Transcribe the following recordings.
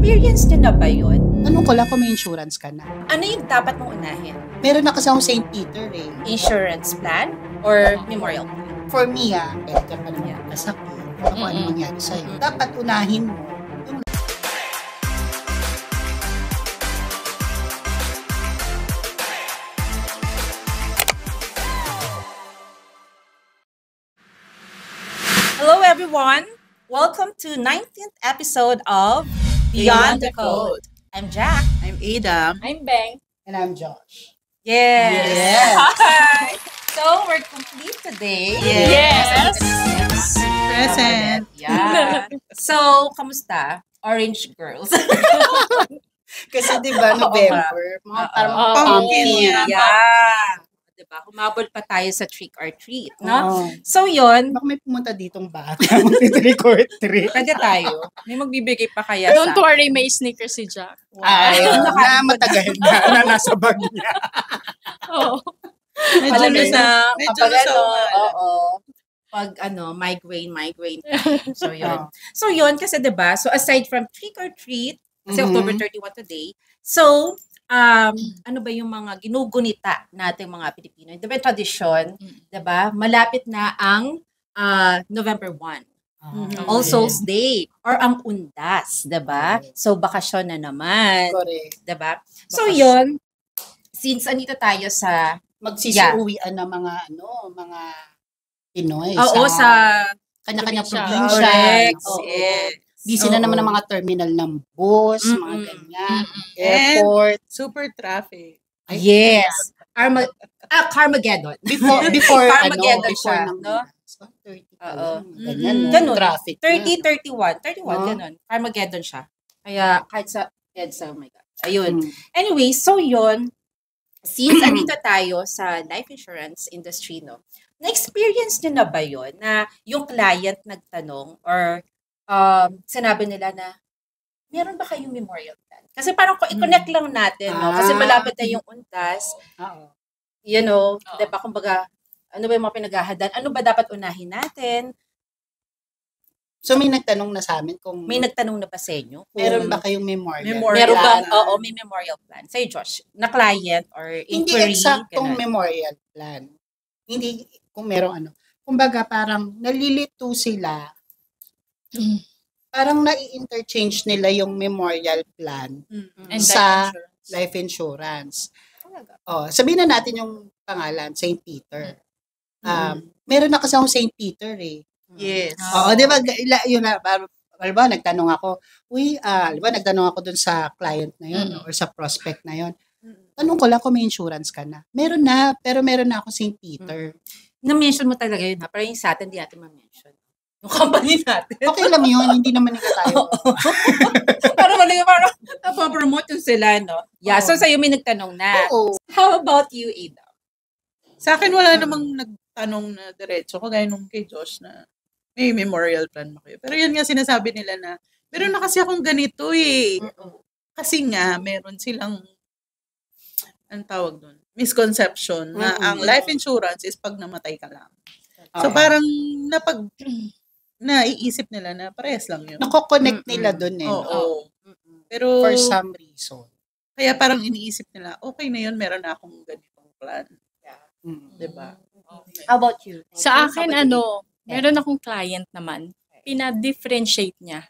Na-experience nyo na ba yun? Tanong ko lang kung may insurance ka na. Ano yung dapat mong unahin? Meron na kasi ako St. Peter eh. Insurance plan or memorial plan? For me healthcare pa naman kasakit. Kung ano mangyari sa'yo. Dapat unahin mo yung Hello everyone! Welcome to 19th episode of Beyond the Code. I'm Jack. I'm Ada. I'm Beng. and I'm Josh. Yes! Hi! So, we're complete today. Yes. Present. Yeah. So, kamusta? Orange girls. Kasi diba November, mga parang pumpkin. Yeah. Diba? Humabol pa tayo sa trick or treat, no? Oo. So, yun. Baka may pumunta ditong bata. Mag-record trip. Pwede tayo. May magbibigay pa kaya Don't sa... worry, may sneakers si Jack. Ay, na matagal na nasa bag niya. Oo. Medyo Alam mo nasa, na, medyo kapag nasa, oo. Pag migraine. So, yun. So, yun, kasi diba, so aside from trick or treat, kasi October 31 today, so, ano ba yung mga ginugunita nating mga Pilipino? Diba yung tradisyon, diba? Malapit na ang November 1. All Souls Day or ang Undas, 'di ba? So bakasyon na naman, Correct. 'di ba? So 'yun, since andito tayo sa Magsisiuwian ng mga mga Pinoy sa kanya-kanya probinsya. probinsya. correct. Oo. Yes. Busy na naman ng mga terminal ng bus, mga ganyan, airport. super traffic. Yes. Carmageddon. Before Carmageddon before siya, ng no? 30 Oo. ganyan, no? Ganun. Traffic. 30, 31, ganun. Carmageddon siya. Kaya kahit sa EDSA, oh my God. Ayun. Anyway, so 'yun, since andito tayo sa life insurance industry, no, na-experience nyo na ba yun na yung client nagtanong or sinabi nila na, meron ba kayong memorial plan? Kasi parang i-connect lang natin, no? Kasi malapit na yung undas, Oo. you know, diba, kumbaga, ano ba yung mga pinaghahadan? Ano ba dapat unahin natin? So may nagtanong na sa amin kung May nagtanong na ba sa inyo? meron ba kayong memorial? Meron plan? bang, oo, may memorial plan. Sa'yo, Josh, na client or Hindi inquiry? eksaktong ganun. memorial plan. Hindi kung merong ano. Kumbaga parang nalilito sila. Parang nai-interchange nila yung memorial plan And sa life life insurance. insurance. Sabihin na natin yung pangalan, St. Peter. Meron na kasi akong St. Peter eh. Yes. Oo, di ba, yun na, ba, nagtanong ako, nagtanong ako dun sa client na yun or sa prospect na yun. Tanong ko lang kung may insurance ka na. Meron na, pero meron na ako St. Peter. Na-mention mo talaga yun, ha? Pero yung sa atin, di natin ma-mention. Yung company natin. Okay lang yun, hindi naman nila tayo. parang napopromote yung sila, no? Yeah, so sa'yo may nagtanong na. Oo. How about you, Ada? Sa akin, wala namang nagtanong na diretso. Kagaya nung kay Josh na may memorial plan mo kayo. Pero yun nga sinasabi nila na, meron na kasi akong ganito eh. Kasi nga, meron silang, ang tawag doon, misconception na ang life insurance is pag namatay ka lang. So parang naiisip nila na parehas lang yun. Nako-connect nila dun eh. Oo. Pero, For some reason. kaya parang iniisip nila, okay na yun, meron na akong ganitong plan. Diba? How about you? Sa akin, meron akong client naman, pina-differentiate niya.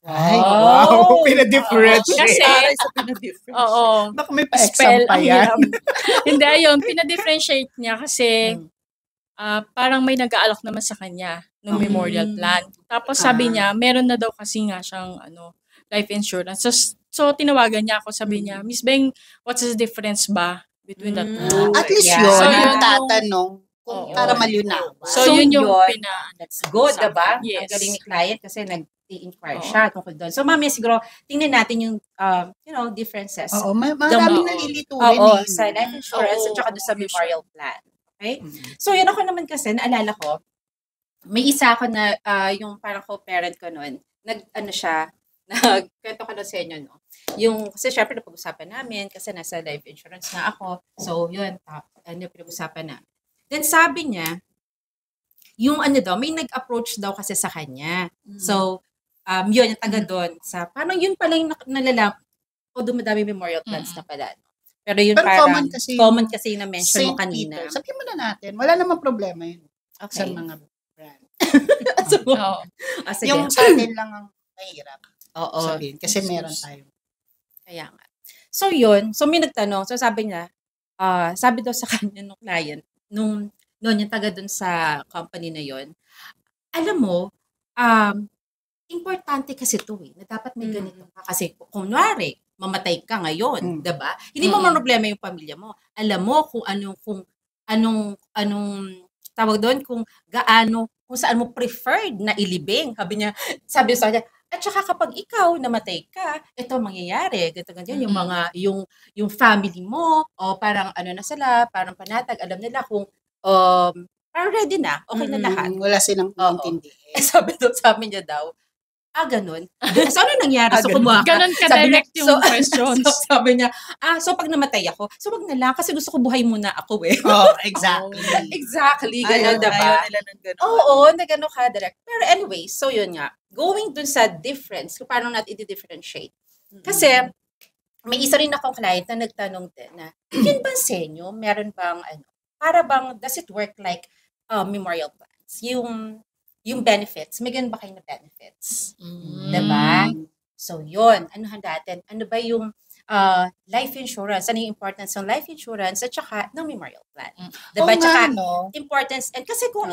Ay, wow. Pina-differentiate. Kasi, Aray sa pinag-difference. oo, Baka may pa-exam pa yan. Hindi, ayun, pina-differentiate niya kasi parang may nag-aalok naman sa kanya ng memorial plan. Tapos sabi niya, meron na daw kasi nga siyang life insurance. So tinawagan niya ako, sabi niya, Miss Beng, what's the difference ba between the two? At least Yeah. yun, So, yung yun tatanong kung Oo. para malinaw. So, yun yung That's good, sa diba? akin. Yes. Ang galing ni client kasi nag-i-inquire siya tungkol doon. So, mamaya siguro, tingnan natin yung, differences. Oo, maraming Oo. nalilito rin Oo, eh. sa life insurance at saka doon sa memorial plan. Okay? So, yun ako naman kasi, naalala ko, may isa ako na, yung parang co-parent ko noon, nagkwento ko na sa inyo, no? Yung, kasi syempre napag-usapan namin, kasi nasa life insurance na ako. So, yun, pinag-usapan na. Then, sabi niya, yung may nag-approach daw kasi sa kanya. So, yun, yung taga doon. Parang yun pala yung nalalam, dumadami memorial plans na pala. Pero yun Pero parang, common kasi yung na-mention mo St. kanina. Peter. Sabihin mo na natin, wala namang problema yun sa Okay. mga brand. Oo. Sige. Yung sa atin lang ang mahirap Oo. sabihin. Kasi meron tayo. Kaya nga. So yun, so may nagtanong, so sabi niya, sabi daw sa kanya nung client, nung yung taga dun sa company na yun, alam mo, importante kasi to na dapat may ganito ka. Kasi kunwari, mamatay ka ngayon, 'di ba? Hindi mo problema yung pamilya mo. Alam mo kung anong tawag doon, kung saan mo preferred na ilibing. Sabi sa kanya, at saka kapag ikaw namatay ka, ito mangyayari, ganyan yung mga yung family mo o parang na sila, parang panatag, alam nila kung parang ready na, okay na lahat. Wala silang intindihin. Sabi doon sa amin niya daw, ganun. So, ano nangyari? So, kumuha ka. Ganon ka-direct yung questions. So, sabi niya, so pag namatay ako, so wag na lang, kasi gusto ko buhay muna ako Exactly. Exactly. Ganun, diba? Ayaw nila ng ganun. Oo, na gano'n ka direct. Pero anyway, so yun nga. Going dun sa difference, kung paano natin i-differentiate. Kasi, may isa rin akong client na nagtanong din na, yun bang senyo? Meron bang, para bang, does it work like memorial plans? Yung benefits, may ganun ba kayo na benefits? Diba? So, yun. Anuhan natin? Ano ba yung life insurance? Ano yung importance ng life insurance at saka ng memorial plan? Diba? Tsaka, importance. And kasi kung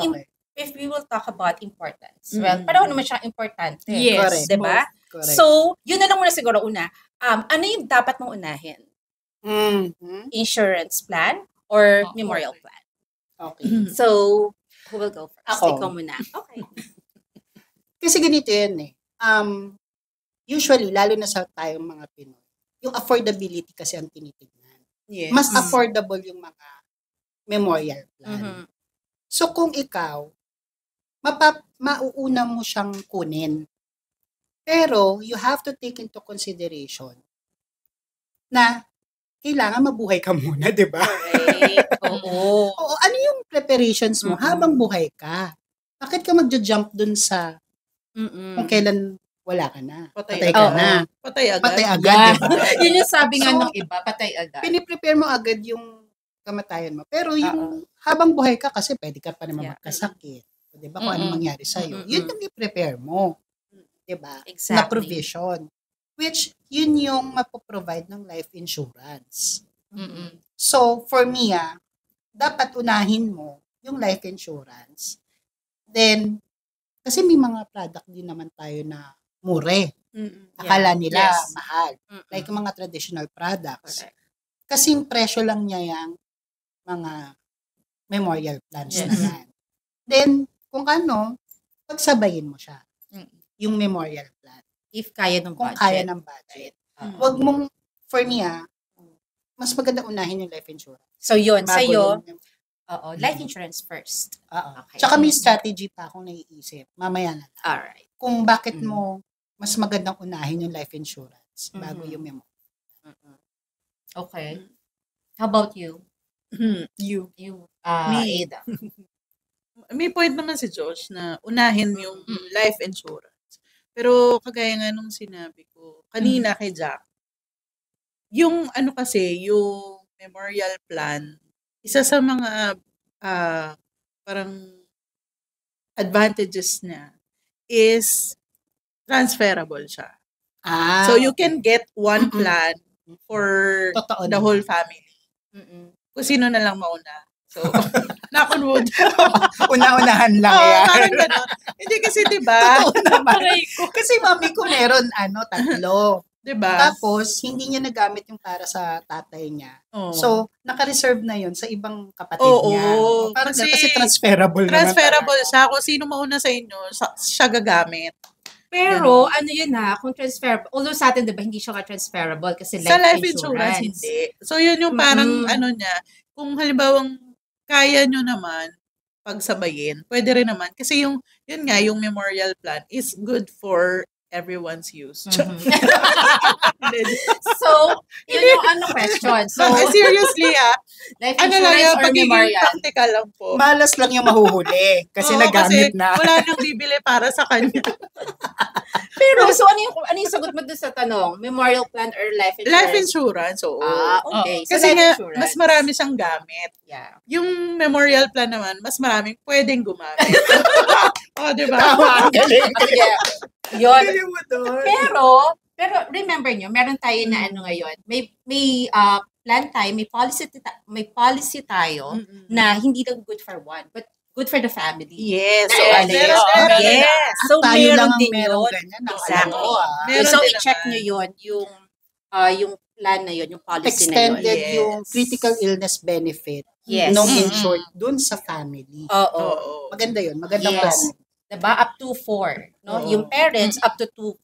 if we will talk about importance, well, pareho naman siya importante. Yes. Diba? Correct. So, yun na lang muna siguro una. Ano yung dapat mong unahin? Insurance plan or memorial plan? Okay. So, who will go first? Ako. Ikaw muna. Okay. Kasi ganito yan usually, lalo na sa tayong mga Pinoy, yung affordability kasi ang tinitignan. Yes. Mas affordable yung mga memorial plan. So, kung ikaw, mauuna mo siyang kunin. Pero, you have to take into consideration na kailangan mabuhay ka muna, di ba? Correct. Oo. Oo, ano yung preparations mo habang buhay ka? Bakit ka magja-jump dun sa kung kailan wala ka na? Patay ka na. Patay agad. Patay agad, di ba? Yun yung sabi nga So, ng iba, patay agad. Piniprepare mo agad yung kamatayan mo. Pero yung habang buhay ka, kasi pwede ka pa naman magkasakit. Di ba? Kung ano mangyari sa'yo. Yun yung i-prepare mo. Di ba? Exactly. Na provision. Which, yun yung mapoprovide ng life insurance. So, for me, dapat unahin mo yung life insurance. Then, kasi may mga product din naman tayo na mure. Akala nila mahal. Like yung mga traditional products. Correct. Kasing presyo lang niya yung mga memorial plans na yan. Then, kung pagsabayin mo siya. Yung memorial plan. If kaya ng Kung budget. kaya ng budget. Wag mong, for me mas maganda unahin yung life insurance. So yun, Bago sa'yo, yung- life insurance first. Okay. Tsaka may strategy pa akong naiisip. Mamaya na. Alright. Kung bakit mo mas magandang unahin yung life insurance bago yung memo. Okay. How about you? You. Me. Ada. May point naman si Josh na unahin yung life insurance. Pero kagaya nga nung sinabi ko kanina kay Jack, yung kasi, yung memorial plan, isa sa mga parang advantages niya is transferable siya. So you can get one plan for Totoo the naman. whole family. Kung sino na lang mauna. So, knock on wood. Una-unahan lang Oo, yan. parang gano'n. Hindi kasi, di ba? Totoo naman. Aray ko. Kasi mami ko meron, 3. Di ba? Tapos, hindi niya nagamit yung para sa tatay niya. Oo. So, naka-reserve na yun sa ibang kapatid Oo, niya. Parang kasi kasi transferable naman. transferable siya. Kung sino mauna sa inyo, siya gagamit. Pero, yun kung transferable, although sa atin, diba, hindi siya ka-transferable kasi Sa life insurance, hindi. So, yun yung parang niya, kung halimbawang kaya nyo naman pagsabayin, pwede rin naman. Kasi yun nga, yung memorial plan is good for everyone's use. So, yun yung question. So, Seriously, Life Ano lang insurance yan, or pagiging memorial? practical lang po. Malas lang yung mahuhuli kasi Oo, nagamit na. wala nang bibili para sa kanya. Pero, so ano yung sagot mo doon sa tanong? Memorial plan or life insurance? Life insurance, oo. Okay. So, Kasi life nga, insurance. mas marami siyang gamit. Yeah. Yung memorial plan naman, mas maraming pwedeng gumamit. Di ba? Tama, ang galing. Sige. Yun. Galing mo doon. Pero remember nyo, meron tayo na ano ngayon, may plan tayo, may policy tayo na hindi lang good for one, but good for the family. Yes. Na So, early. yes. So, Tayo meron lang ang din merong yun. ganyan. Ang Exactly. alam ko, Meron So, din i-check naman. nyo yun, yung plan na yun, yung policy Extended na yun. Yes. yung critical illness benefit Yes. nung Mm-mm. insured dun sa family. Oo. Oo. Maganda yun. Magandang Yes. plan. Diba? Up to 4. No? Oo. Yung parents, up to 2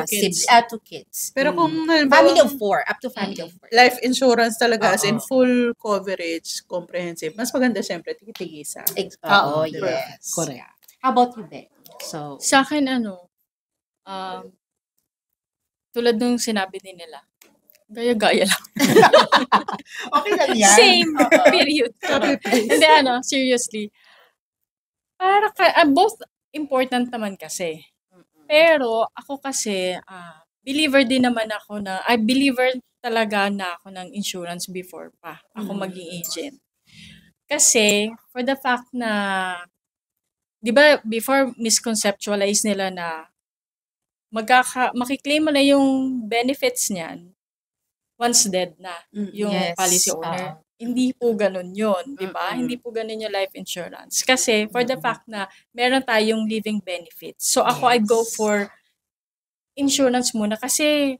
kids. kids. Pero kung Family of 4. Up to family of 4. life insurance talaga as in Oo. full coverage, comprehensive, mas maganda syempre titigisa. Oo, diba? yes. Correct. How about you, Ben? So, Sa akin, tulad nung sinabi din nila, gaya-gaya lang. Okay lang yan. Same. Period. Hindi, seriously. Both important naman kasi. Pero ako kasi, believer din naman ako believer talaga na ako ng insurance before pa ako maging agent. Kasi, for the fact na, di ba, before misconceptualize nila na makiklaim mo na yung benefits niyan once dead na yung Yes. policy owner. Hindi po ganun yun, di ba? Hindi po ganun yung life insurance. Kasi for the fact na meron tayong living benefits. So ako, I'd go for insurance muna kasi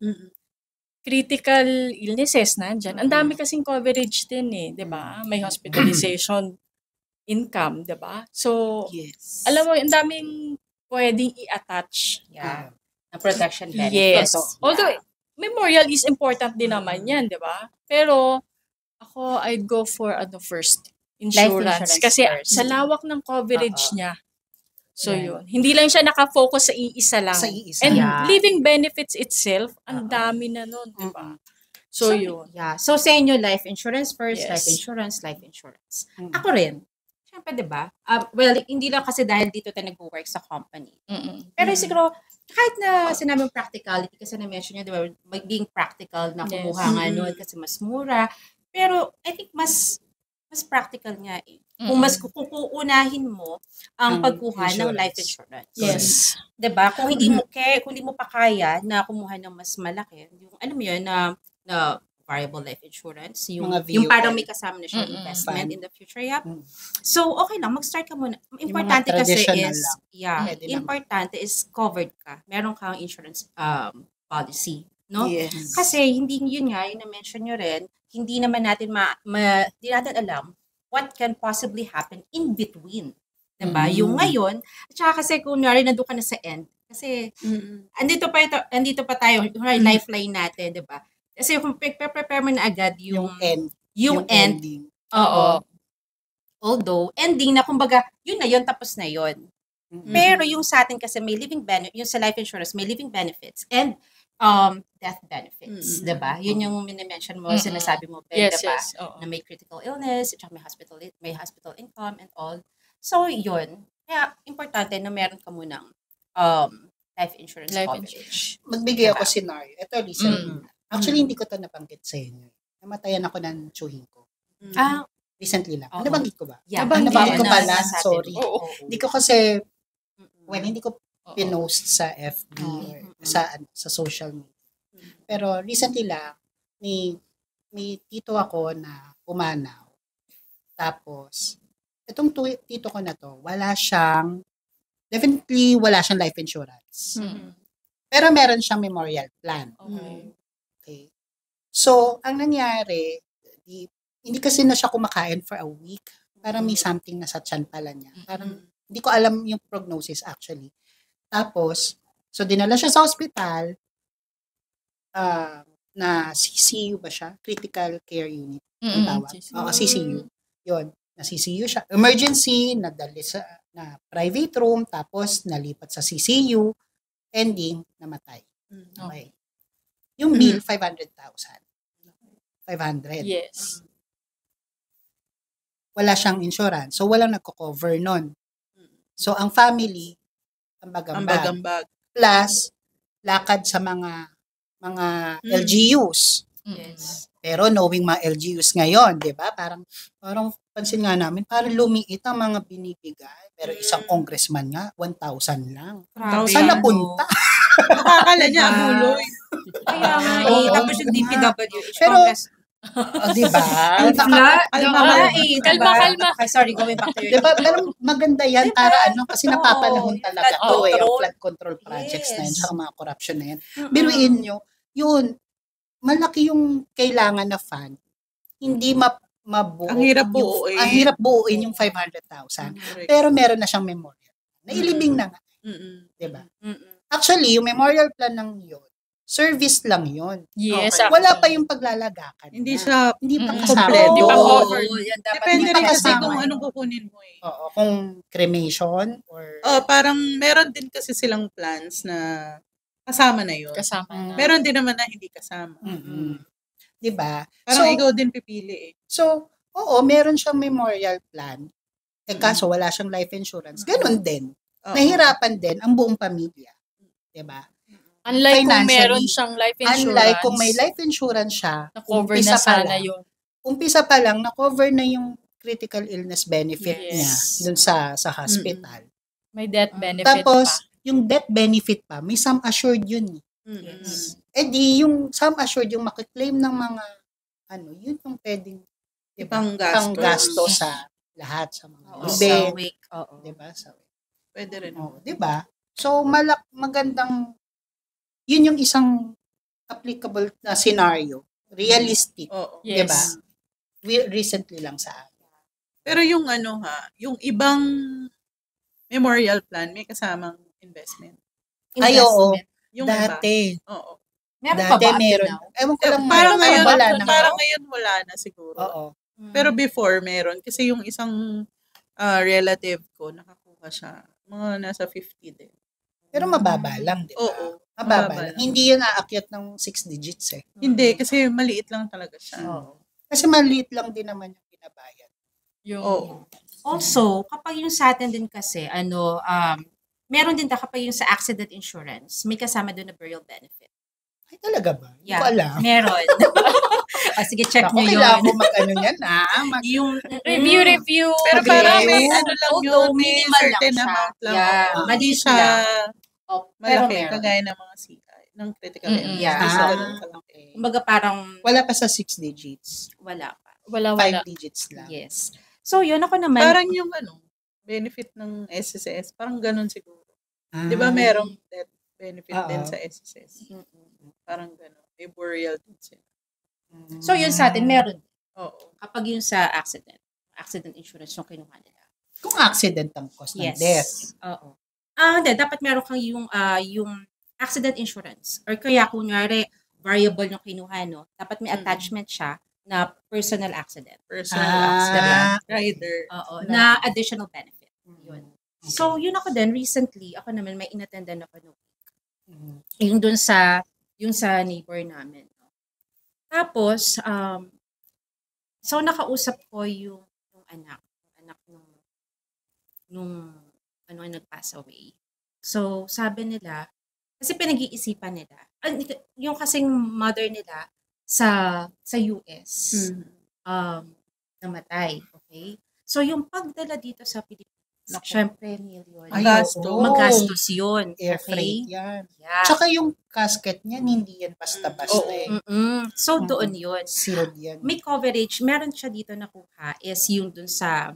critical illnesses nandyan. Ang dami kasing coverage din di ba? May hospitalization income, di ba? So, Yes. alam mo, ang daming pwedeng i-attach. yeah. Na protection benefits. Yes. Although, memorial is important din naman yan, di ba? Pero, ako, I'd go for first, insurance. insurance Kasi first. sa lawak ng coverage niya. So, Yeah. yun. Hindi lang siya nakafocus sa iisa lang. Sa iisa. And Yeah. living benefits itself, ang dami na nun, di ba? So, yun. Yeah. So, sa inyo, life insurance first, Yes. life insurance. Ako rin. Siyempre, di ba? Well, hindi lang kasi dahil dito tayo nag-work sa company. Pero siguro, kahit na sinabi yung practicality, kasi na-mention nyo, di ba, being practical na kumuha nga nun kasi mas mura. Pero, I think mas practical nga eh. Kung mas kukuunahin mo ang pagkuha ng life insurance. Yes. 'Di ba? Kung hindi mo pa kaya na kumuha ng mas malaki, yung alam mo 'yun na variable life insurance, yung Mga yung parang VUL. may kasama na siya investment Fund. in the future. Yep. So, okay lang, mag-start ka muna. Importante mga kasi traditional is, lang. Pwede naman. importante is covered ka. Meron kang insurance policy, no? Yes. Kasi hindi yun nga, yung na-mention nyo rin, hindi naman natin hindi natin alam what can possibly happen in between. Diba? Yung ngayon, at saka kasi kung nandun ka na sa end, kasi andito pa tayo, lifeline natin, diba? Kasi kung prepare mo na agad yung end. end, Ending. oo. Although, ending na, kumbaga, yun na yun, tapos na yun. Pero yung sa atin kasi may living benefit, yung sa life insurance, may living benefits and death benefits, 'di ba? Yun yung mini-mention mo, sinasabi mo, Ben, Yes, 'di ba? yes. Oo. Na may critical illness, at saka may hospital income and all. So, yun. Kaya, importante na meron ka munang life insurance Life coverage. Magbigay ako Diba? scenario. Ito, recently. Actually, hindi ko to nabanggit sa inyo. Namatayan ako ng tsuhin ko. Recently lang. Oo. Nabanggit ko ba? Yeah. Nabanggit ko Na- pala. nasabi Sorry. mo. Oo. Hindi ko kasi, Mm-mm. hindi ko pinost sa FB or sa social media. Pero recently lang, may tito ako na umanaw. Tapos, itong tito ko na to, definitely wala siyang life insurance. Pero meron siyang memorial plan. Okay. Okay. So, ang nangyari, hindi kasi na siya kumakain for a week. Parang may something na sa tiyan pala niya. Parang, hindi ko alam yung prognosis actually. Tapos, so dinala siya sa hospital, na CCU ba siya? Critical Care Unit. Ang tawag. CCU. Oo, CCU. Yun. Na CCU siya. Emergency, nadali na private room, tapos nalipat sa CCU, ending, namatay. Okay. Yung bill, 500,000. 500. Yes. wala siyang insurance. So, walang nagko-cover nun. So, ang family, ambag-ambag. Ambag-ambag. Plus, lakad sa mga LGUs. Yes. Pero knowing mga LGUs ngayon, di ba? Parang pansin nga namin, parang lumiit ang mga binibigay. Pero isang congressman nga, 1,000 lang. Grabe, Saan ano? napunta? Nakakala niya ang huloy. Kaya nga eh. Oo. Tapos yung DPWH Pero, Congress. Di ba? Kalma. Okay, sorry, going back to your Di ba? Pero maganda yan Diba? para kasi Oo. napapanahon talaga Flood to eh. Yung control. flood control projects na yun, Yes. saka mga corruption na yan. Biruin nyo, yun, malaki yung kailangan na fund. Hindi mabuo. Ang hirap yung- buuin. Ang hirap buuin yung 500,000. Pero meron na siyang memorial. Nailibing na nga. Di ba? Actually, yung memorial plan ng yun, service lang yun. Yes, Okay. Wala pa yung paglalagakan. Hindi na. siya Hindi pa Mm-mm. kasama. Kompleto. Hindi pa Oo. covered. Yan, dapat depende hindi rin pa kasi kasama kung yun. anong kukunin mo eh. Oo, kung cremation or Parang meron din kasi silang plans na kasama na yun. kasama Mm. na. Meron din naman na hindi kasama. mm 'di ba? Parang So, ikaw din pipili eh. So, oo, meron siyang memorial plan. Kaso wala siyang life insurance. Ganon din. Oo. Nahirapan din ang buong pamilya. 'Di ba? Unlike kung Financially, meron siyang life insurance, Unlike kung may life insurance siya, na-cover umpisa na pa sana lang- yun. Umpisa pa lang, na-cover na yung critical illness benefit Yes. niya dun sa hospital. May death benefit Tapos, pa. yung death benefit pa, may sum assured yun. Yes. Eh di, yung sum assured, yung makiklaim ng mga, yun yung pwedeng, diba, Ipang gasto sa lahat, sa mga Oo, ibe, sa wake. Oo. diba? Sa Pwede rin. Oo, diba? So, magandang, yun yung isang applicable na scenario, realistic, Oo. Yes. diba? Recently lang sa akin. Pero yung yung ibang memorial plan may kasamang investment. Ay, oo. Investment. Yung Dati, iba. Oo. Meron pa dati ba up to meron. now? Ewan ko lang, Parang ngayon, wala na. parang ngayon wala na siguro. Oo. Pero before meron kasi yung isang relative ko nakakuha siya mga nasa 50 din. Pero mababa lang, di ba? Oo. Mababa mababa lang. lang. Hindi yun aakyat ng 6 digits eh. Hindi kasi maliit lang talaga siya. Oo. Kasi maliit lang din naman yung binabayad. Yung, Oo. Also, kapag yung sa atin din kasi, meron din kapag yung sa accident insurance, may kasama doon na burial benefit. Ay, talaga ba? Hindi Yeah, ko alam. meron. Sige, check Ako, nyo kailangan yun. mo mag-ano yan, Yung, review. Pero Okay. parang may ano lang Although yun, may minimal lang certain siya. amount lang. Yeah, Hindi maliit siya lang. Oh, pero malaki, meron. kagaya ng mga CI, ng critical Mm-mm. illness. Yeah. Hindi siya ganun kalaki. Kumbaga parang Wala pa sa 6 digits. wala pa. 5 Wala. digits lang. Yes. So, yun ako naman. Parang yung benefit ng SSS, parang ganun siguro. Ah. Di ba merong death benefit Oo. din sa SSS? Parang ganun. May burial din sila. So, yun sa atin, meron. Oo. Kapag yun sa accident insurance yung kinuha nila. Kung accident ang cause ng Yes. death. Oo. Hindi. Dapat meron kang yung accident insurance. Or kaya, kunyari, variable yung kinuha, no? Dapat may attachment siya na personal accident. Personal Ah. accident. Rider. Oo. Na- Na additional benefit. Yun. So, yun ako din. Recently, ako naman may inattendan ako no. Yung dun sa neighbor namin. No? Tapos, so nakausap ko yung anak nung nag-pass away. So, sabi nila, kasi pinag-iisipan nila, yung kasing mother nila sa US, namatay. Okay? So, yung pagdala dito sa Pilipinas, Naku. syempre, million. Ay, Gasto. oo. Magastos yun. Air Okay? freight yan. Yeah. Tsaka yung casket niyan, hindi yan basta-basta Oo. eh. So, doon yun. Sealed yan. May coverage, meron siya dito nakuha is yung dun sa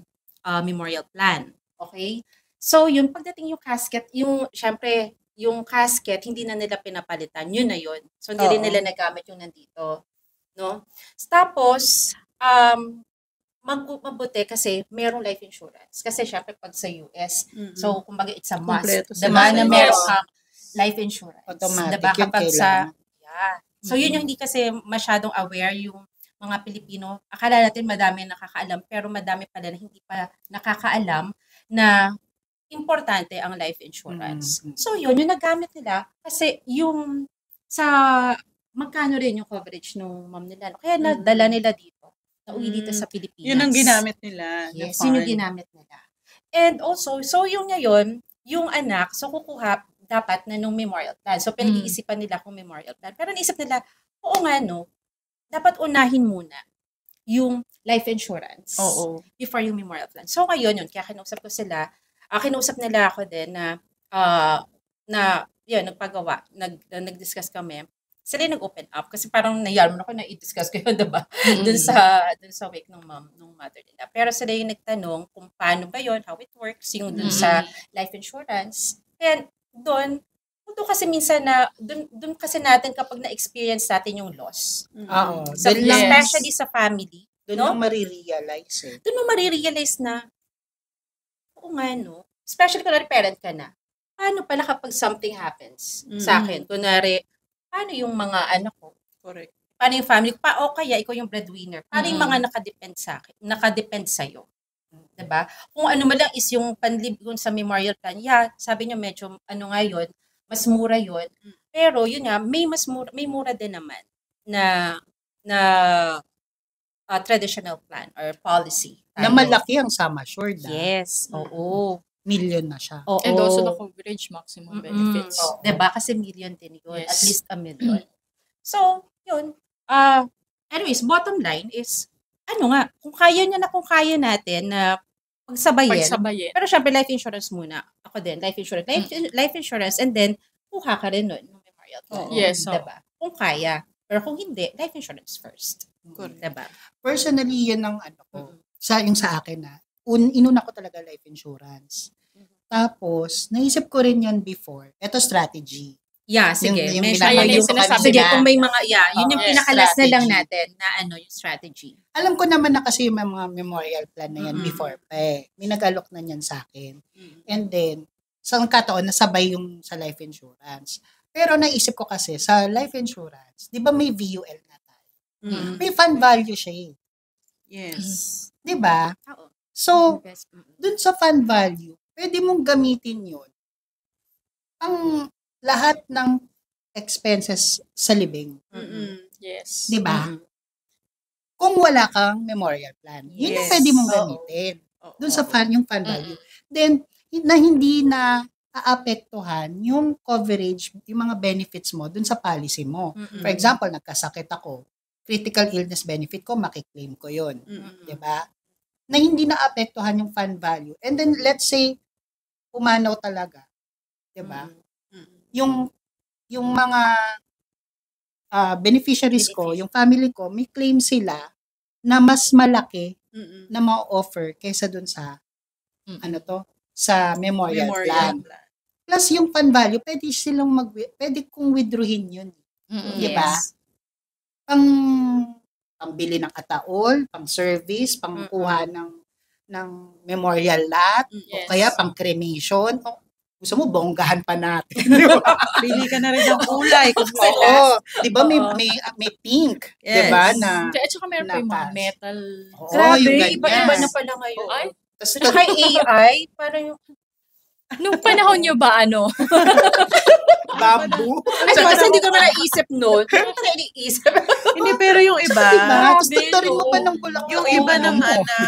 memorial plan. Okay? So, yun, pagdating yung casket, syempre, yung casket, hindi na nila pinapalitan. Yun na yun. So, hindi rin Oo. nila nagamit yung nandito. No? Tapos, mabuti kasi merong life insurance. Kasi syempre, pag sa US, so, kumbaga, it's a must. Kompleto Diba? sila. Na Yes. meron kang life insurance. Automatic Diba? yun Kapag kailangan. yeah. So, yun yung hindi kasi masyadong aware yung mga Pilipino. Akala natin madami nakakaalam, pero madami pala na hindi pa nakakaalam na importante ang life insurance. So, yun, yung nagamit nila, kasi yung magkano rin yung coverage ng mom nila. No? Kaya nadala nila dito. Nauwi dito sa Pilipinas. Yun ang ginamit nila. Yes, yun yung ginamit nila. And also, so yung ngayon, yung anak, so kukuha dapat na nung memorial plan. So pinag-iisipan nila kung memorial plan. Pero naisip nila, oo nga no, dapat unahin muna yung life insurance before yung memorial plan. So ngayon yun, kaya kinausap ko sila, kinausap nila ako din na yun, nagpagawa, nag-discuss kami. Sila yung nag-open up kasi parang nayarman ako na i-discuss ko yun, diba? Dun sa wake ng mother nila. Pero sila yung nagtanong kung paano ba yun, how it works, yung dun sa life insurance. And doon kasi minsan doon kasi natin kapag na-experience natin yung loss. So, especially sa family. Doon mo marirealize eh. Doon mo marirealize na, oo nga no, especially kung parent ka na, paano pala kapag something happens sa akin? Kunwari, paano yung mga anak ko? Correct. Paano yung family ko? O kaya ikaw yung breadwinner. Paano yung mga nakadepend sa akin? Nakadepend sa'yo. Diba? Kung ano man lang is yung panligon sa memorial plan, sabi niyo medyo nga yun, mas mura yun. Pero yun nga, may mura din naman na traditional plan or policy. Na malaki ang sum assured. Yes, oo. Million na siya. Oo. And also the coverage maximum benefits. Diba? Kasi million din yun. At least $1 million. So, yun. Anyways, bottom line is, kung kaya natin na pagsabayin. Pero syempre, life insurance muna. Ako din, life insurance. Life insurance, and then, kuha ka rin nun ng memorial plan. Yes. Diba? Kung kaya. Pero kung hindi, life insurance first. Diba? Personally, yan ang ko. Yung sa akin inuna ko talaga life insurance. Tapos, naisip ko rin yan before. Ito strategy. Yeah, sige. Yung Sige, kung may mga, yun yung pinakalas na lang natin na yung strategy. Alam ko naman na kasi yung mga memorial plan na yan before pa eh. May nag-alok na yan sa akin. And then, sa kataon, nasabay yung sa life insurance. Pero naisip ko kasi, sa life insurance, di ba may VUL na tayo? May fund value siya eh. Yes. Di ba? So, dun sa fund value, pwede mong gamitin yun ang lahat ng expenses sa libing. Yes. Di ba? Kung wala kang memorial plan, yun yung pwede mong gamitin. Dun sa yung fund value. Then, na hindi na aapektuhan yung coverage, yung mga benefits mo dun sa policy mo. For example, nagkasakit ako, critical illness benefit ko, makiklaim ko yun. Di ba? Na hindi na aapektuhan yung fund value. And then, let's say, umanaw talaga. Di ba? Yung mga beneficiaries ko, yung family ko, may claim sila na mas malaki na ma-offer kaysa dun sa sa memorial plan. Plus yung fund value, pwede kong withdrawin yun. Di ba? Pambili ng ataol, pang service, pang kuha ng memorial lot, o kaya pang cremation. Gusto mo, bonggahan pa natin. Pili ka na rin ng kulay. Oo. Di ba may pink? Yes. Di ba? At saka meron pa yung mga metal. Grabe, iba-iba na pala ngayon. Ay, Saka AI, parang nung panahon nyo ba, bamboo. kasi hindi ko na naisip noon. Pero ko naisip. Hindi, pero yung iba, Tapos tuturin mo pa ng bulak. yung iba naman na,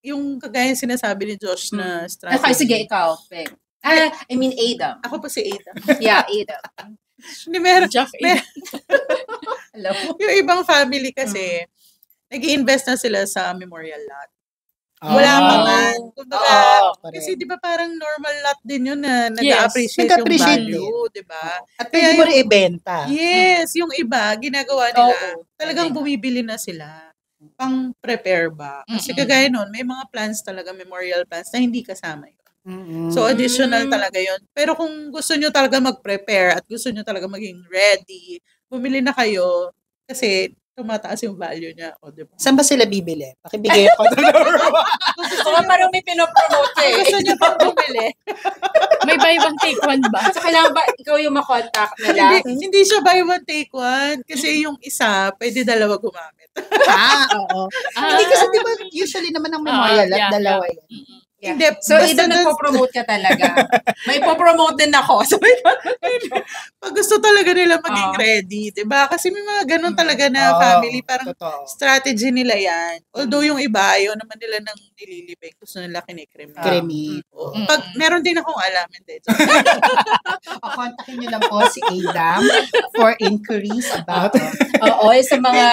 yung kagaya sinasabi ni Josh na strategy. Okay, sige, ikaw. I mean, Ada. Ako pa si Ada. Yeah, Ada. Hindi, meron. Hello? Yung ibang family kasi, nag-i-invest na sila sa memorial lot. Wala pa man. Kumbaga, kasi di ba parang normal lot din yun na nag-appreciate yung value, di ba? At pwede mo rin ibenta. Yes, yung iba, ginagawa nila, talagang bumibili na sila. Pang-prepare ba? Kasi kagaya nun, may mga plans talaga, memorial plans, na hindi kasama yun. So, additional talaga yun. Pero kung gusto nyo talaga mag-prepare at gusto nyo talaga maging ready, bumili na kayo kasi tumataas yung value niya. O, diba? Saan ba sila bibili? Pakibigay ako. Baka parang may pinopromote Gusto nyo pang bumili? May buy one take one ba? So, kailangan ba ikaw yung makontak nila? Hindi siya buy one, take one. Kasi yung isa, pwede dalawa gumamit. Oo. Hindi kasi diba, usually naman ang memorial at dalawa yan. Yeah. Hindi, So, basta either dun- nagpo-promote ka talaga. May po-promote din ako. So, pag gusto talaga nila maging Oo. ready, 'di ba? Kasi may mga ganun talaga na Oo, family, parang totoo. strategy nila yan. Although yung iba, ayaw naman nila ng nililibig. Gusto nila kinikrem. Kremi. Oo. Pag meron din akong alam, hindi. Kontakin niyo lang po si Adam for inquiries about oo, sa mga,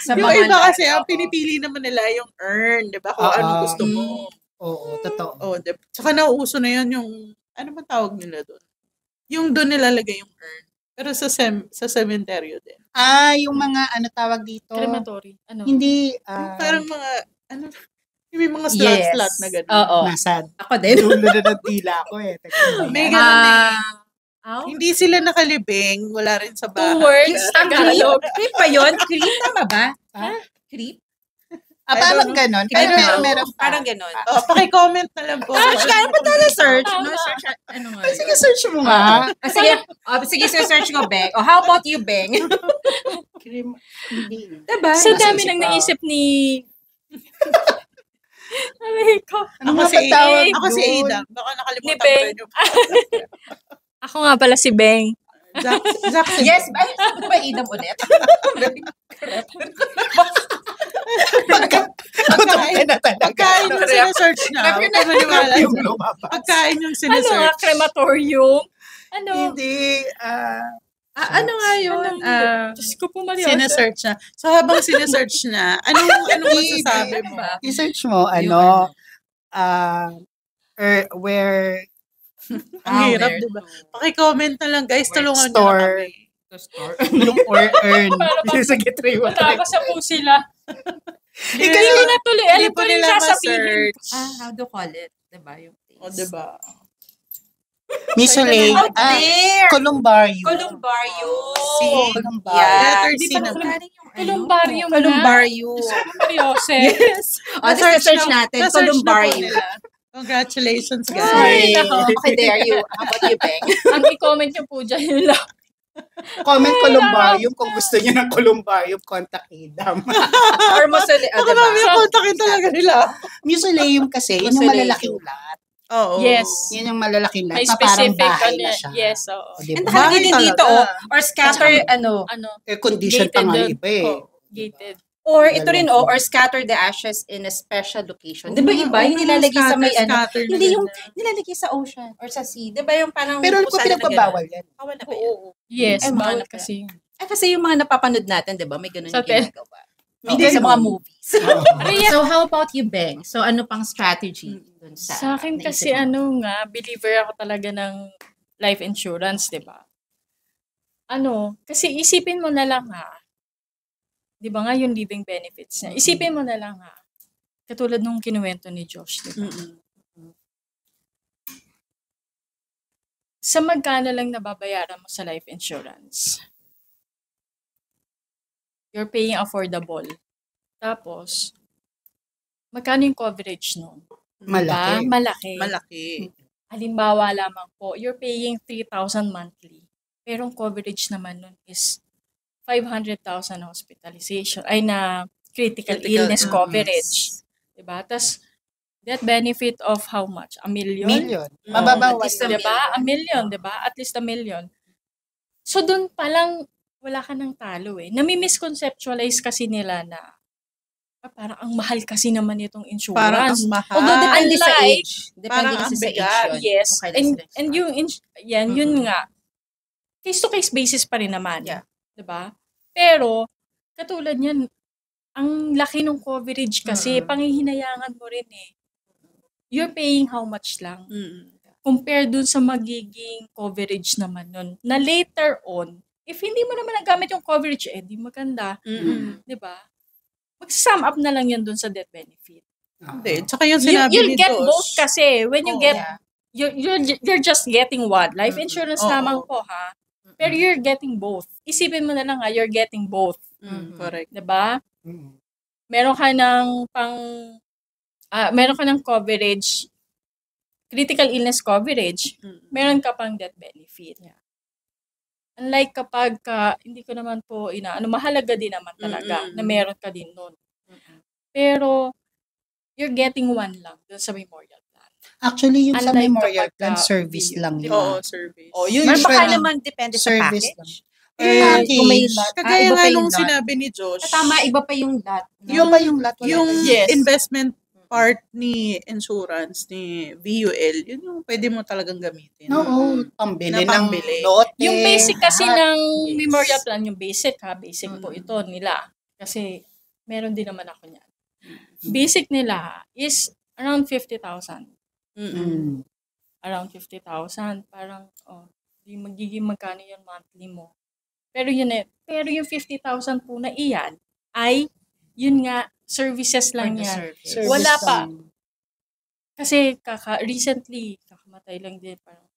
sa Yung mga, iba kasi, ang oo. pinipili naman nila yung earn, 'di ba? Kung Oo. anong gusto mo. Oo, totoo. Oh, tsaka nauuso na yun yung, ano ba tawag nila doon? Yung doon nilalagay yung earn. Pero sa cemetery din. Yung mga tawag dito? Crematory. Ano? Hindi, Parang mga, ano, may mga Yes. slot na gano'n. Oo. nasad. Ako din. Dulo na ng dila ko eh. Teka, May yan. ganun eh. Ow? Hindi sila nakalibing, wala rin sa 2 bahay. words, Tagalog. Creep ba yun? Creep, tama ba? Ha? Creep? Parang ganon. Pero meron pa. Parang ganon. Oh, paki-comment na lang po. Search ka, punta na search. Tama. No, search, ano nga Ay, sige, yun? search mo nga. Sige, search ko, Beng. Oh, how about you, Beng? Hindi. Diba? Sa dami Nasisip nang ko. naisip ni... Aray ko. Ano Ako nga si ba tawag Ako si doon? Ada. Baka nakalimutan Ni ko Beng. rin yung... Ako nga pala si Beng. Jackson. Yes, ba? Ano ba idam ulit? Pagkain na talaga. Pagkain yung sinesearch niya. Rep Huwag yun ka maniwala. Yung lumabas. Pagkain yung Ano nga, sinesearch. crematorium? Ano? Hindi. Ano nga yun? Diyos ko po, Maria. Sinesearch niya. So habang sinesearch niya, anong masasabi mo? I-search mo, where Ang hirap, di ba? Paki-comment na lang, guys. Tulungan niyo na store. kami. yung or earn. Para bang- Sige, try mo. Matabas na po sila. Eh, Hindi kasi ko na tuloy. Alam Hindi ko po rin nila sasabihin. ma-search. How to call it? Diba? Yung things. O, diba? Miss Soleil, Out there! Columbarium. Columbarium. Columbarium. Yeah. Letter Di C pa naman. galing yung Columbarium na. Columbarium. Mariose. Yes. O, search natin. Na-search na po Columbarium. nila. Congratulations, Ay, guys. nako. Okay, there you. How about you, Beng? Ang i-comment nyo po dyan yun lang. Comment Columbarium. Kung gusto niyo ng Columbarium, contact Adam. Or Musoli, Ako diba? namin yung kontakin talaga nila. Museum kasi, yun yung Mausoleum. malalaking lot. Oo. Yes. Yun yung malalaking lot May na parang specific bahay ano na yan. siya. Yes, oo. O, diba? And nakalagay din Bahay dito, talaga. or scatter, Ano? Air condition pa nga Gated iba eh. Oh, gated. or ito rin, or scatter the ashes in a special location. Di ba iba? Yung nilalagay sa may Scatter na hindi yung ganda. nilalagay sa ocean or sa sea. Di ba yung parang Pero kung kusada na pinagbabawal ganun? yan. Bawal na ba yan? Yes, Ay, bawal bawal pa. kasi yun. Kasi yung mga napapanood natin, di ba? May ganun Sa yung ginagawa. Hindi Okay. sa mga movies. Oo. So, how about you, Beng? So, ano pang strategy dun sa... Sa akin naisip kasi mo? believer ako talaga ng life insurance, di ba? Kasi isipin mo na lang di ba nga yung living benefits niya. Isipin mo na lang katulad nung kinuwento ni Josh, di ba? Sa magkano lang nababayaran mo sa life insurance? You're paying affordable. Tapos, magkano yung coverage nun? Malaki. Malaki. Malaki. Halimbawa lamang po, you're paying 3,000 monthly. Pero ang coverage naman nun is 500,000 hospitalization. Ay na critical illness coverage. Diba? Tapos, that benefit of how much? $1 million? Million. Mm. Mababawas. At least a Diba? $1 million, diba? At least $1 million. So, dun palang wala ka ng talo eh. Nami-misconceptualize kasi nila na parang ang mahal kasi naman itong Parang insurance. ang mahal. Although depende sa Unlike- age. Depende Parang kasi ang sa age bigat. yun. Yes. Kung kailan sila And yung yun nga. Case-to-case basis pa rin naman. Yeah. 'Di ba? Pero katulad niyan, ang laki ng coverage kasi panghihinayangan mo rin eh. You're paying how much lang compare dun sa magiging coverage naman nun. Na later on, if hindi mo naman nagamit yung coverage, di maganda. 'Di ba? Mag-sum up na lang yan dun sa death benefit. Hindi. Tsaka yung sinabi You'll ni get Josh. both kasi when you Oo. get Yeah. you're just getting one. Life insurance Oo. lamang po Pero you're getting both. Isipin mo na lang you're getting both. Correct. 'Di ba? Mm. Meron ka ng meron ka ng coverage, critical illness coverage. Meron ka pang death benefit. Unlike kapag hindi ko naman po mahalaga din naman talaga na meron ka din nun. Pero you're getting one lang dun sa memorial plan. Actually, yung sa Unlike memorial kapag, plan, service lang yun. Oo, service. Yun Or baka usually, naman depende sa service package. Package. Kung may lot. Kagaya iba nga pa yung nung lot. sinabi ni Josh, Tama, iba pa yung lot. No? Yung ba yung lot? Wala yung tayong- Yes. investment part ni insurance, ni VUL, yun yung pwede mo talagang gamitin. Oo, pambili Na ng pambili. lote. Yung basic kasi lahat. ng Yes. memorial plan, yung basic ha, basic po Mm. ito nila. Kasi meron din naman ako niyan. Basic nila is around 50,000. Mm. Around 50,000. Parang, di magiging magkano yung monthly mo. Pero yung 50,000 po na iyan ay, yun nga, services lang For the yan. service. Service Wala pa. lang. Kasi recently, kakamatay lang din parang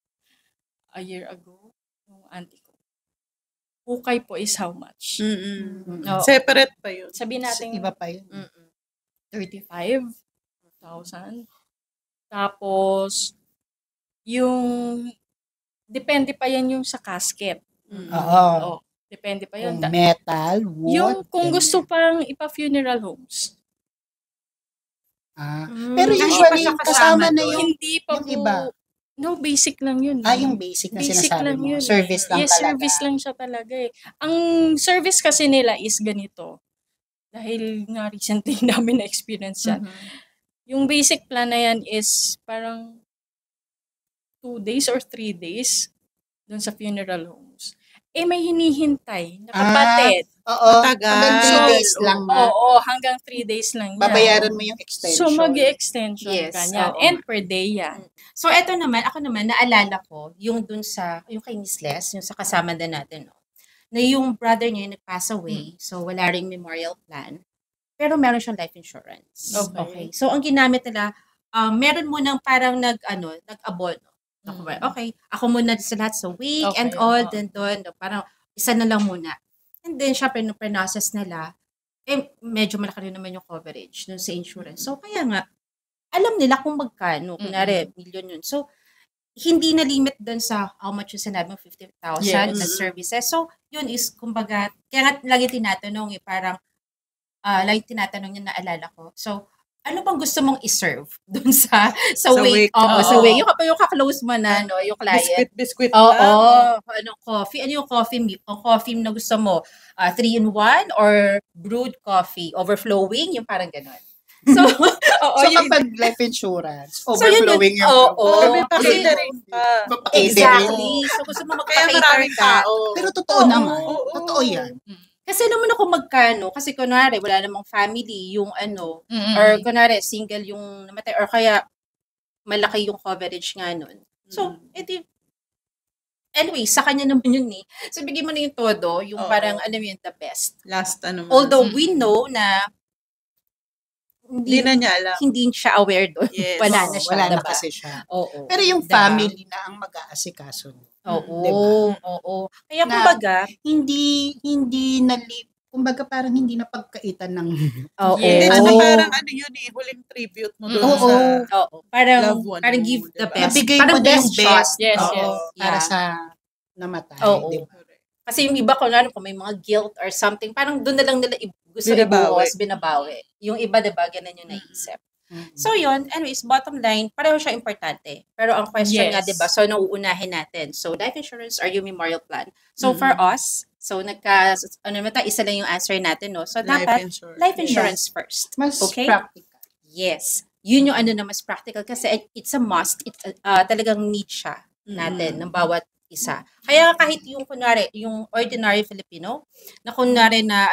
a year ago, yung auntie ko. Hukay po is how much? Oo. Separate pa yun. Sabihin natin, Iba pa yun. 35,000. Tapos, yung, depende pa yan yung sa casket. Oo. Depende pa yun. Kung metal, wood. Yung kung ganyan. gusto pang ipa-funeral homes. Pero Hindi pa usually, siya kasama na doon. yung, Hindi pa yung po. iba. No, basic lang yun. yung basic na Basic sinasabi lang mo. yun. Service lang Yes, talaga. service lang siya talaga eh. Ang service kasi nila is ganito. Dahil nga recently namin na-experience yan. Yung basic plan na yan is parang 2 days or 3 days dun sa funeral homes. Eh may hinihintay na kapatid. Oo. Matagal. Hanggang 3 So, days lang na. Oo, hanggang 3 days lang yan. Babayaran mo yung extension. So mag-extension Yes, ka niyan. oo. And per day yan. So, eto naman, ako naman, naalala ko, yung dun sa, yung kay Miss Les, yung sa kasama din natin, no? Na yung brother niya yung nag-pass away, so wala ring memorial plan, pero meron siyang life insurance. Okay. So, ang ginamit nila, meron mo nang parang nag-abono. Okay, ako muna sa lahat sa week Okay, and all, oo. then doon, parang isa na lang muna. And then, syempre, nung pre-process nila, medyo malaki rin naman yung coverage dun sa insurance. So, kaya nga, alam nila kung magkano. Kunwari, million yun. So, hindi na limit dun sa how much yung sinabi mo, 50,000 Yes. na services. So, yun is, kumbaga, kaya nga lagi tinatanong parang, lagi tinatanong yung naalala ko. So, ano bang gusto mong i-serve dun sa wake? wake. Oo, sa Oo. wake. Yung kapag yung kaklose mo na, no, yung client. Biscuit Oo. lang. Anong coffee? Ano yung coffee? Ang coffee na gusto mo? 3-in-1 or brewed coffee? Overflowing? Yung parang gano'n. So, oo. So, yung, kapag life insurance, So, yun overflowing yung... oo. May Kasi- pa-catering pa. exactly. So, gusto mo Kaya magpa-cater maraming ka. tao. Pero totoo Oo, naman. oo. Totoo yan. Kasi naman ako magkano. Kasi kunwari, wala namang family, yung ano, Mm-mm. or kunwari, single yung namatay, or kaya malaki yung coverage nga nun. So, edi, anyway, sa kanya naman yun eh. So, bigyan mo na yung todo, yung Oo. parang, alam mo yun, the best. Last ano mo. Although we know na Hindi na niya alam. hindi siya aware doon. Yes. Wala Oo, na siya. Wala na diba? kasi siya. Oo. Pero yung Diba? family na ang mag-aasikaso. Oo. Diba? Oo. Kaya Na- kumbaga, Hindi kumbaga parang hindi na pagkaitan ng oo. Hindi, Yes. tsaka Oo. parang ano yun eh, huling tribute mo doon Oo. sa... Oo. Parang, Loved one parang mo, give the diba? best. Nabigay Parang mo na yung best shot. best. Yes, Oo, yes. para Yeah. sa namatay. Oo. Diba? Kasi yung iba ko nga, kung may mga guilt or something, parang doon na lang nila gusto Binabawi. ibuhos, binabawi. Yung iba, diba, ganun yung naisip. So yun, anyways, bottom line, pareho siya importante. Pero ang question Yes. nga, diba, so nauunahin natin. So life insurance or yung memorial plan. So for us, so isa lang yung answer natin, no? So dapat, life insurance first. Mas Okay? practical. Yes. Yun yung na mas practical kasi it's a must. Talagang need siya natin ng bawat isa. Kaya kahit yung kunwari, yung ordinary Filipino, na kunwari na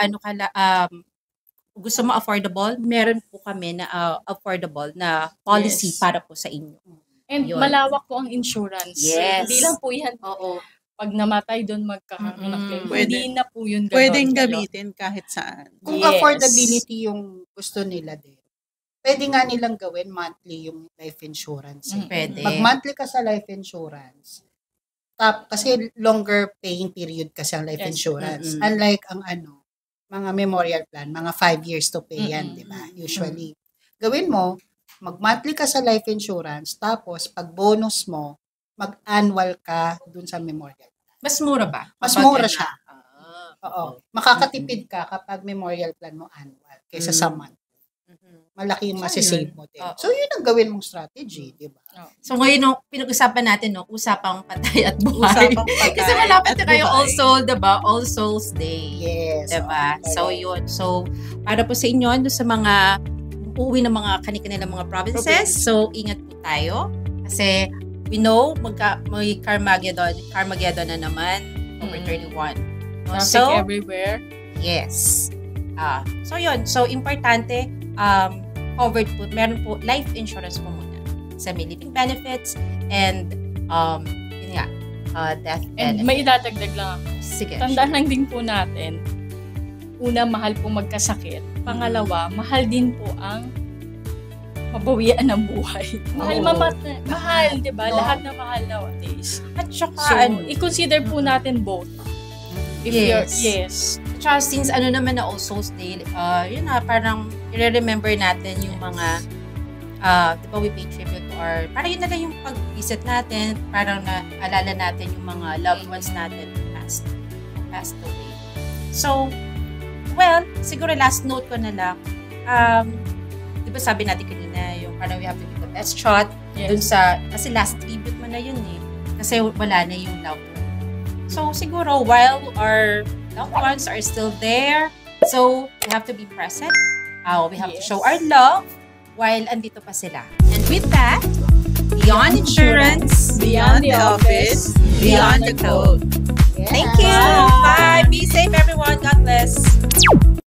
gusto mo affordable, meron po kami na affordable na policy Yes. para po sa inyo. And Yun. malawak po ang insurance. Yes. Hindi lang po yan. Oo. Pag namatay doon magkakaroon ng claim. Pwede. Hindi na po yun. Ganon, Pwedeng ganon. gamitin kahit saan. Kung Yes. affordability yung gusto nila din, pwede nga nilang gawin monthly yung life insurance. Eh. Pwede. Pag monthly ka sa life insurance, kasi longer paying period kasi ang life Yes. insurance. Mm-mm. Unlike ang mga memorial plan, mga 5 years to pay yan, Mm-mm. di ba? Usually. Gawin mo, mag-monthly ka sa life insurance, tapos pag bonus mo, mag-annual ka dun sa memorial. Mas mura ba? Mas Kapag mura ano? siya. Ah. Oo. Makakatipid ka kapag memorial plan mo annual kaysa sa month. malaki yung So, masisave yun. mo din. Oo. So, yun ang gawin mong strategy, di ba? So ngayon, no, pinag-usapan natin, no, usapang patay at buhay. Usapang patay Kasi malapit at na kayo buhay. also, diba? All Souls Day. Yes. Diba? oo, So correct. yun. So, para po sa inyo, doon sa mga uuwi ng mga kanilang mga provinces, so ingat po tayo. Kasi we know, may Carmageddon na naman, over 31. No? Traffic So, everywhere. yes. So yun. So, importante, covered po, meron po life insurance po muna sa may living benefits and yun nga, death And benefit. may idadagdag lang ako. Sige. Tandaan lang din po natin, una, mahal po magkasakit. Pangalawa, mahal din po ang mabawian ng buhay. Mahal, Oo. mahal, di ba? Oo. Lahat na mahal nowadays. At saka, So, i-consider po natin both. If Yes. yes. At saka since na All Souls Day, yun na, parang i-remember natin yung mga, di ba, we pay tribute to our, parang yun na lang yung pag-visit natin, parang naalala natin yung mga loved ones natin who passed away. So, well, siguro last note ko na lang, di ba sabi natin kanina, yung parang we have to give the best shot, dun sa, kasi last tribute mo na yun eh, kasi wala na yung loved one. So, siguro, while our loved ones are still there, so, we have to be present. We have to show our love while andito pa sila. And with that, beyond insurance, Beyond the office, beyond the code. thank you. Bye. Be safe, everyone. God bless.